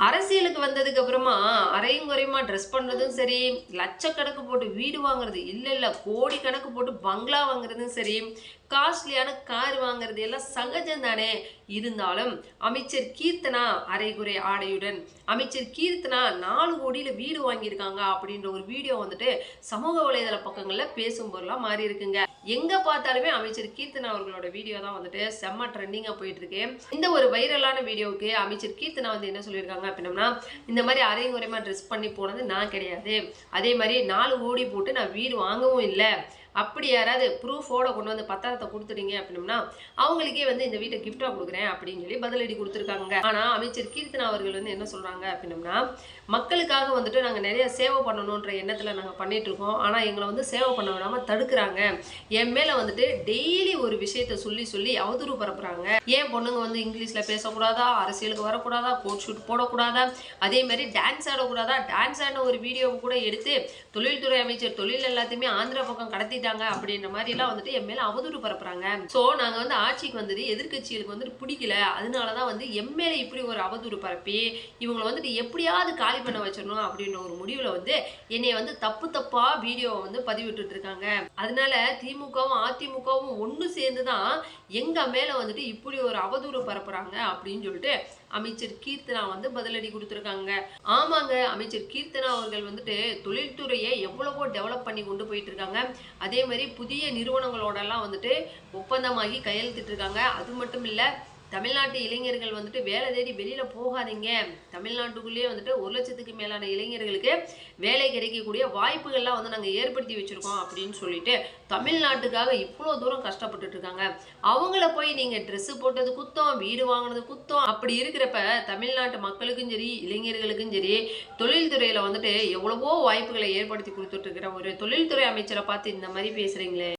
அரசியலுக்கு வந்ததுக்கு அப்புறமா அரையும் குறையுமா ட்ரெஸ் பண்றதும் சரி, லட்சக்கணக்கு போட்டு வீடு வாங்குறது இல்ல கோடி கணக்கு போட்டு பங்களா வாங்குறதும் சரி, காஸ்ட்லியான கார் வாங்குறது எல்லாம் சகஜம் தானே. இருந்தாலும் அமைச்சர் கீர்த்தனா அரைகுறை ஆடையுடன் அமைச்சர் கீர்த்தனா 4 கோடியில வீடு வாங்கியிருக்காங்க அப்படின்ற ஒரு வீடியோ வந்துட்டு சமூக வலைதள பக்கங்கள்ல பேசும் பொருளா மாறி இருக்குங்க. எங்க பார்த்தாலுமே அமைச்சர் கீர்த்தனா அவர்களோட வீடியோ தான் வந்துட்டு செம்ம ட்ரெண்டிங்கா போயிட்டு இருக்கு. இந்த ஒரு வைரலான வீடியோவுக்கு அமைச்சர் கீர்த்தனா வந்து என்ன சொல்லியிருக்காங்க அப்படின்னா, இந்த மாதிரி அரையும் குறையுமா ட்ரெஸ் பண்ணி போனது நான் கிடையாது. அதே மாதிரி 4 கோடி போட்டு நான் வீடு வாங்கவும் இல்லை. அப்படி யாராவது ப்ரூஃபோட கொண்டு வந்து பத்திரத்தை கொடுத்துட்டீங்க அப்படின்னா அவங்களுக்கே வந்து இந்த வீட்டை கிஃப்டா கொடுக்குறேன் அப்படின்னு சொல்லி பதிலடி கொடுத்துருக்காங்க. ஆனா அமைச்சர் கீர்த்தனா அவர்கள் வந்து என்ன சொல்றாங்க அப்படின்னா, மக்களுக்காக வந்துட்டு நாங்க நிறைய சேவை பண்ணணும்ன்ற எண்ணத்துல நாங்க பண்ணிட்டு இருக்கோம். ஆனா எங்களை வந்து சேவை பண்ண விடாம தடுக்கிறாங்க. என் மேல வந்துட்டு டெய்லி ஒரு விஷயத்த சொல்லி சொல்லி அவதூறு பரப்புறாங்க. ஏன் பொண்ணுங்க வந்து இங்கிலீஷ்ல பேசக்கூடாதா, அரசியலுக்கு வரக்கூடாதா, கோட் ஷூட் போடக்கூடாதா, அதே மாதிரி டான்ஸ் ஆடக்கூடாதா, டான்ஸ் ஆடின ஒரு வீடியோவை கூட எடுத்து தொழில்துறை அமைச்சர் தொழில் எல்லாத்தையுமே ஆந்திரா பக்கம் கடத்திட்டாங்க அப்படின்ற மாதிரி எல்லாம் வந்துட்டு என் மேல அவதூறு பரப்புறாங்க. சோ நாங்க வந்து ஆட்சிக்கு வந்தது எதிர்கட்சிகளுக்கு வந்துட்டு பிடிக்கல. அதனாலதான் வந்து என் மேல இப்படி ஒரு அவதூறு பரப்பி இவங்களை வந்துட்டு எப்படியாவது காலி பண்ண வச்சிடணும் அப்படின்ற ஒரு முடிவுல வந்து என்னைய வந்து தப்பு தப்பா வீடியோவை வந்து பதிவிட்டு இருக்காங்க. அதனால திமுகவும் அதிமுகவும் ஒண்ணு சேர்ந்துதான் எங்க மேல வந்துட்டு இப்படி ஒரு அவதூறு பரப்புறாங்க அப்படின்னு சொல்லிட்டு அமைச்சர் கீர்த்தனா வந்து பதிலடி கொடுத்துருக்காங்க. ஆமாங்க, அமைச்சர் கீர்த்தனா அவர்கள் வந்துட்டு தொழில்துறையை எவ்வளவோ டெவலப் பண்ணி கொண்டு போயிட்டு இருக்காங்க. அதே மாதிரி புதிய நிறுவனங்களோட எல்லாம் வந்துட்டு ஒப்பந்தமாகி கையெழுத்திட்டு இருக்காங்க. அது மட்டும் இல்ல, தமிழ்நாட்டு இளைஞர்கள் வந்துட்டு வேலை தேடி வெளியில போகாதீங்க, தமிழ்நாட்டுக்குள்ளேயே வந்துட்டு 1 லட்சத்துக்கு மேலான இளைஞர்களுக்கு வேலை கிடைக்கக்கூடிய வாய்ப்புகள்லாம் வந்து நாங்கள் ஏற்படுத்தி வச்சிருக்கோம் அப்படின்னு சொல்லிட்டு தமிழ்நாட்டுக்காக இவ்வளோ தூரம் கஷ்டப்பட்டுட்டு இருக்காங்க. அவங்கள போய் நீங்க ட்ரெஸ் போட்டது குத்தம், வீடு வாங்கினது குத்தம், அப்படி இருக்கிறப்ப தமிழ்நாட்டு மக்களுக்கும் சரி இளைஞர்களுக்கும் சரி தொழில்துறையில வந்துட்டு எவ்வளவோ வாய்ப்புகளை ஏற்படுத்தி கொடுத்துட்டு இருக்கிற ஒரு தொழில்துறை அமைச்சரை பார்த்து இந்த மாதிரி பேசுறீங்களே.